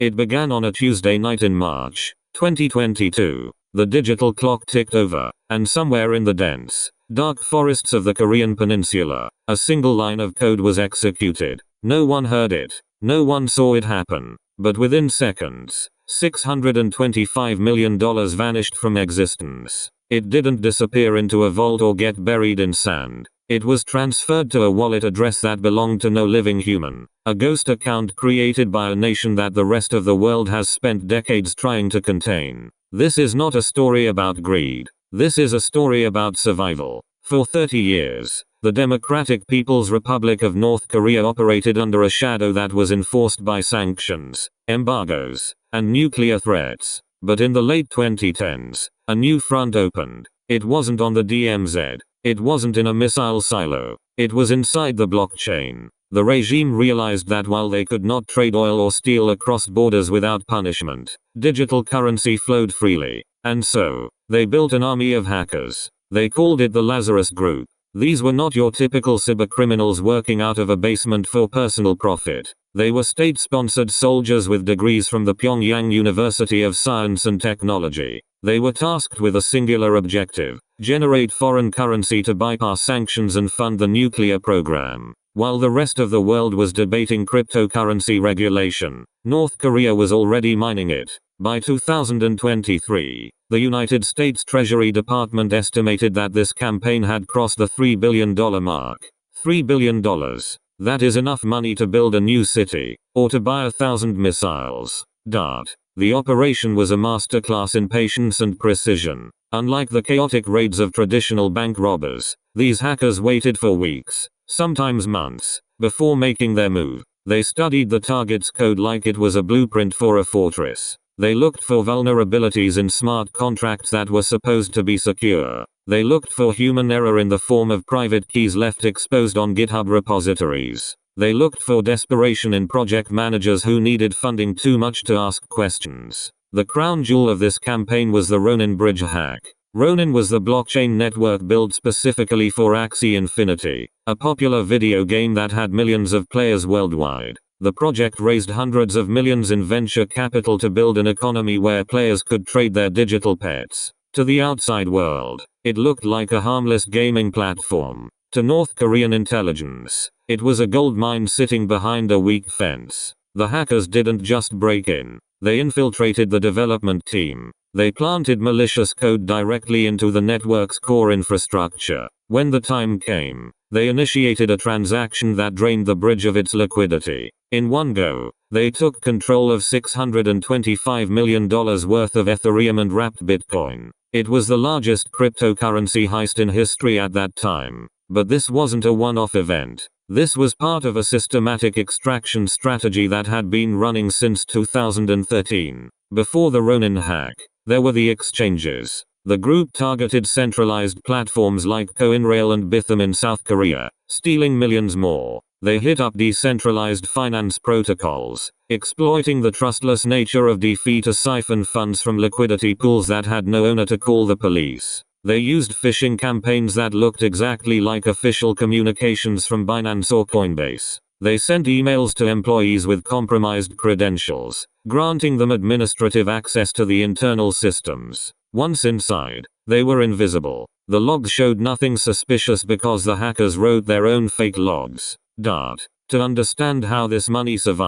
It began on a Tuesday night in March 2022. The digital clock ticked over, and somewhere in the dense, dark forests of the Korean peninsula, a single line of code was executed. No one heard it. No one saw it happen. But within seconds, $625 million vanished from existence. It didn't disappear into a vault or get buried in sand. It was transferred to a wallet address that belonged to no living human. A ghost account created by a nation that the rest of the world has spent decades trying to contain. This is not a story about greed. This is a story about survival. For 30 years, the Democratic People's Republic of North Korea operated under a shadow that was enforced by sanctions, embargoes, and nuclear threats. But in the late 2010s, a new front opened. It wasn't on the DMZ. It wasn't in a missile silo. It was inside the blockchain. The regime realized that while they could not trade oil or steel across borders without punishment, digital currency flowed freely. And so, they built an army of hackers. They called it the Lazarus Group. These were not your typical cybercriminals working out of a basement for personal profit. They were state-sponsored soldiers with degrees from the Pyongyang University of Science and Technology. They were tasked with a singular objective: generate foreign currency to bypass sanctions and fund the nuclear program. While the rest of the world was debating cryptocurrency regulation, North Korea was already mining it. By 2023, the United States Treasury Department estimated that this campaign had crossed the $3 billion mark. $3 billion. That is enough money to build a new city, or to buy 1,000 missiles. DART. The operation was a masterclass in patience and precision. Unlike the chaotic raids of traditional bank robbers, these hackers waited for weeks, sometimes months, before making their move. They studied the target's code like it was a blueprint for a fortress. They looked for vulnerabilities in smart contracts that were supposed to be secure. They looked for human error in the form of private keys left exposed on GitHub repositories. They looked for desperation in project managers who needed funding too much to ask questions. The crown jewel of this campaign was the Ronin bridge hack. Ronin was the blockchain network built specifically for Axie Infinity, a popular video game that had millions of players worldwide. The project raised hundreds of millions in venture capital to build an economy where players could trade their digital pets. To the outside world, it looked like a harmless gaming platform. To North Korean intelligence, it was a gold mine sitting behind a weak fence. The hackers didn't just break in. They infiltrated the development team. They planted malicious code directly into the network's core infrastructure. When the time came, they initiated a transaction that drained the bridge of its liquidity. In one go, they took control of $625 million worth of Ethereum and wrapped Bitcoin. It was the largest cryptocurrency heist in history at that time. But this wasn't a one-off event. This was part of a systematic extraction strategy that had been running since 2013. Before the Ronin hack, there were the exchanges. The group targeted centralized platforms like CoinRail and Bitham in South Korea, stealing millions more. They hit up decentralized finance protocols, exploiting the trustless nature of DeFi to siphon funds from liquidity pools that had no owner to call the police. They used phishing campaigns that looked exactly like official communications from Binance or Coinbase. They sent emails to employees with compromised credentials, granting them administrative access to the internal systems. Once inside, they were invisible. The logs showed nothing suspicious because the hackers wrote their own fake logs. DART. To understand how this money survived,